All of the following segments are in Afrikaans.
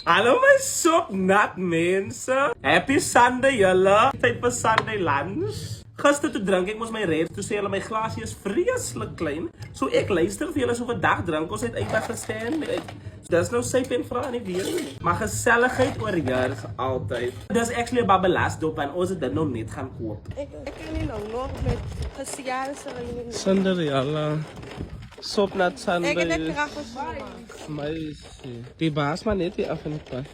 Hallo my sopnat mense. Happy Sunday julle. Tyd vir Sunday lunch. Gister toe drink ek mos my red, toe sê hulle my glasie is vreeslik klein. So ek luister vir julle so vandag drink ons uit gestaan. Dis nou sy pen vra nie weer nie. Maar geselligheid oorheers altyd. Dis actually 'n babbelas dop en ons het dit nou net gaan koop. Ik kan niet nog met gesiaarse Cinderella. Sopnat Sunday. Ik heb net graag wat Meisie. Die baas maar net hier af in die pas.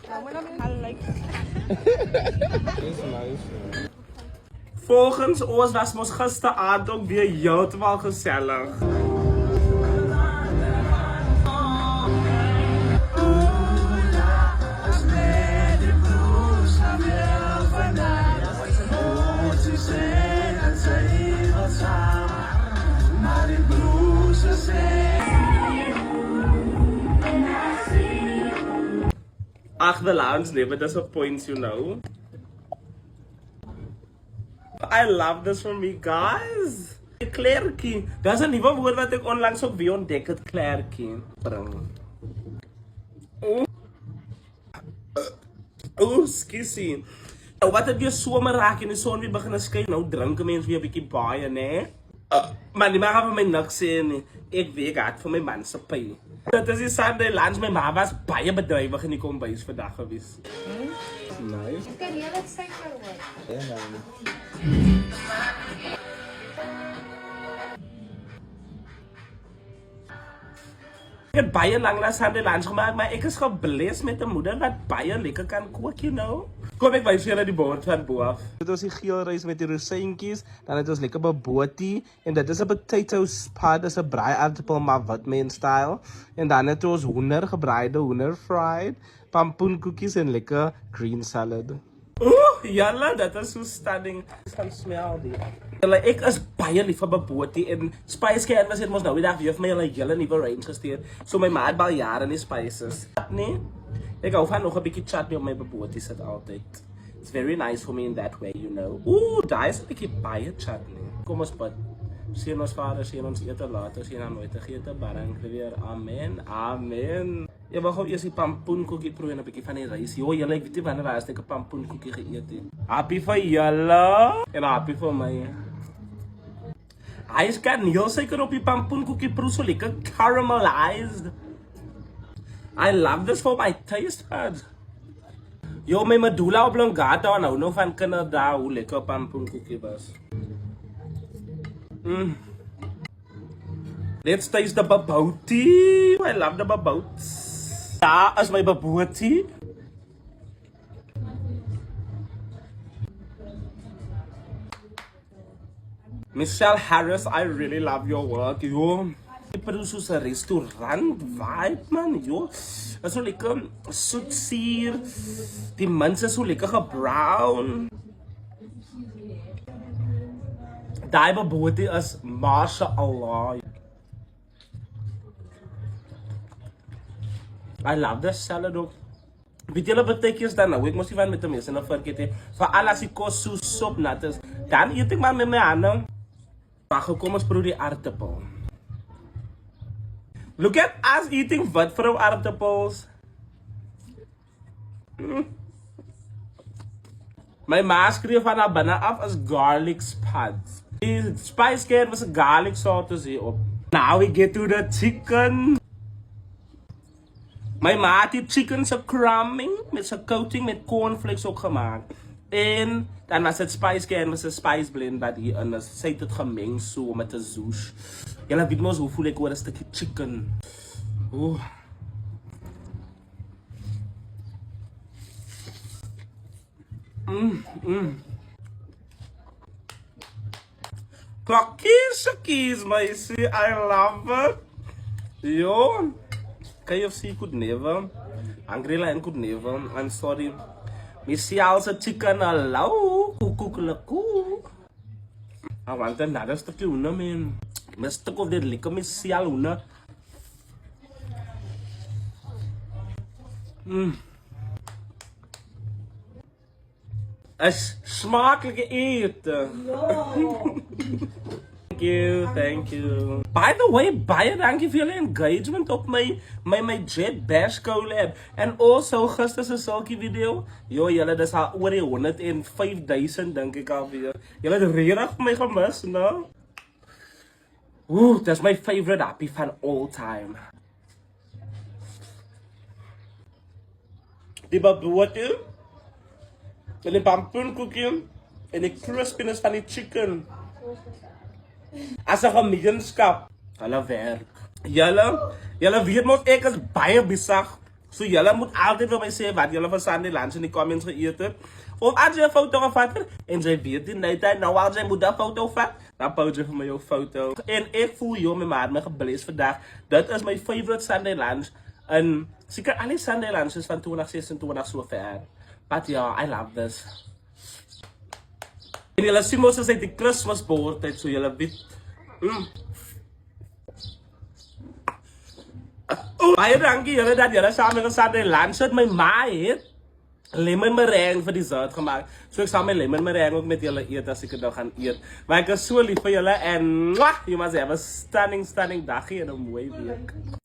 Dis nice. Volgens ons was mos gisteraand ook weer heeltemal gesellig. Ach, the lounge never disappoints, you know. I love this for me, guys. Klerkie. Dat is een nieuwe woord wat ik onlangs ook weer ontdek het. Klerkie. Oeh, skissie. Wat het je somer raak in de zon weer beginnen skyn? Nou drinken mensen weer een beetje baie, nee? Maar die ma gaan vir my niks sê nie. Ek weet het vir my man se pyn. Dit is die Sunday lunch. My ma was baie bedrywig in die kombuis vandag gewees. Nice. Kan jy dit syfer hoor? Ja. Ek het baie lank na Sunday lunch gemaak, maar ek is gebless met 'n moeder wat baie lekker kan kook, you know. Kom ek wys julle die bord van bo af. Dit is die geel rys met die rosientjies, dan het ons lekker bobotie en dit is 'n potato spud, dis 'n braai aardappel maar wat men style. En dan het ons hoender, gebraaide hoender fried, pampoenkoekies en lekker green salad. Oeh, jalla, dat is so stunning. Ek kan smell dit. Julle, ek is baie lief vir bobotie en Spice Canvas het mos nou die dag weer vir my 'n hele nuwe range gestuur. So my ma het al jare in die spices. Nee. Ek hou van nog 'n bietjie chutney op my bobotie sit altyd. It's very nice for me in that way, you know. Ooh, daar is 'n bietjie baie chutney. Kom ons bid. Sien ons Vader, sien ons ete later, sien aan nooit te gee te barang weer. Amen. Amen. Jy wou gou eers die pampoenkoekie proe en 'n bietjie van die rys. Jo, julle, ek weet nie wanneer laas ek 'n pampoenkoekie geëet het. Happy vir julle en happy vir my. Hy is kan heel seker op die pampoenkoekie proe so lekker caramelized. I love this for my taste buds. Yo, my medulla oblongata nou nog van Canada, hoe lekker pampoenkoekie was. Let's taste the bobotie. I love the bobots. Daar is my bobotie. Michelle Harris, I really love your work, yo. Jy produce soos 'n restaurant vibe, man, yo. Dit is so lekker soetsuur. Die mince is so lekker gebrown. Daai bobotie is mashallah. I love the salad ook. Weet julle wat ek is dan nou? Ek moes nie van met 'n mens en 'n verkeerd hê. Vir al as die kos so sopnat is, dan eet ek maar met my hande. Maar kom ons proe die aardappel. Look at us eating wat vir aardappels. My ma skreef van haar binne af as garlic spuds. Die Spice Canvas was 'n garlic sauce hier op. Now we get to the chicken. My ma het die chicken se crumbing met sy coating met cornflakes ook gemaak. En dan was dit Spice Canvas 'n spice blend wat hier in is. Sy het dit gemeng so met 'n zoos. Julle weet mos hoe voel ek oor 'n stukkie chicken. Ooh. Cookies, meisie, I love it. Yo, KFC could never. Hungry Lion could never. I'm sorry. Missy also chicken allow. Cook. I want another stukje hoender, man. Een stuk of dit lekker Missy al hoender. Is smakelijke eten. Thank you. By the way, baie dankie vir julle engagement op my Jet Bash collab. And also, gister se sulky video. Yo, julle, dis al oor die 105,000 dink ek al weer. Julle het regtig my gemis, no? Ooh, that's my favorite happy van all time. Die babote, en die pampoenkoekie, en die crispiness van die chicken. As 'n gemeenskap, hulle werk. Julle weet mos ek is baie besig. So julle moet altyd vir my sê wat julle vir Sunday lunch in die comments geëet het. Of as jy 'n foto gevat het en jy weet die net nou as jy moet 'n foto vat, dan post jy vir my jou foto. En ek voel jou my maar my gebless vandag. Dit is my favorite Sunday lunch. En seker al die Sunday lunches van 2026 so ver. But yeah, I love this. En julle sien mos as hy die Christmas board het, so julle weet. Baie dankie julle dat julle saam met ons Sunday lunch het. My ma het lemon meringue vir dessert gemaak. So ek sal my lemon meringue ook met julle eet as ek dit nou gaan eet. Maar ek is so lief vir julle en you must have a stunning dag en 'n mooi week.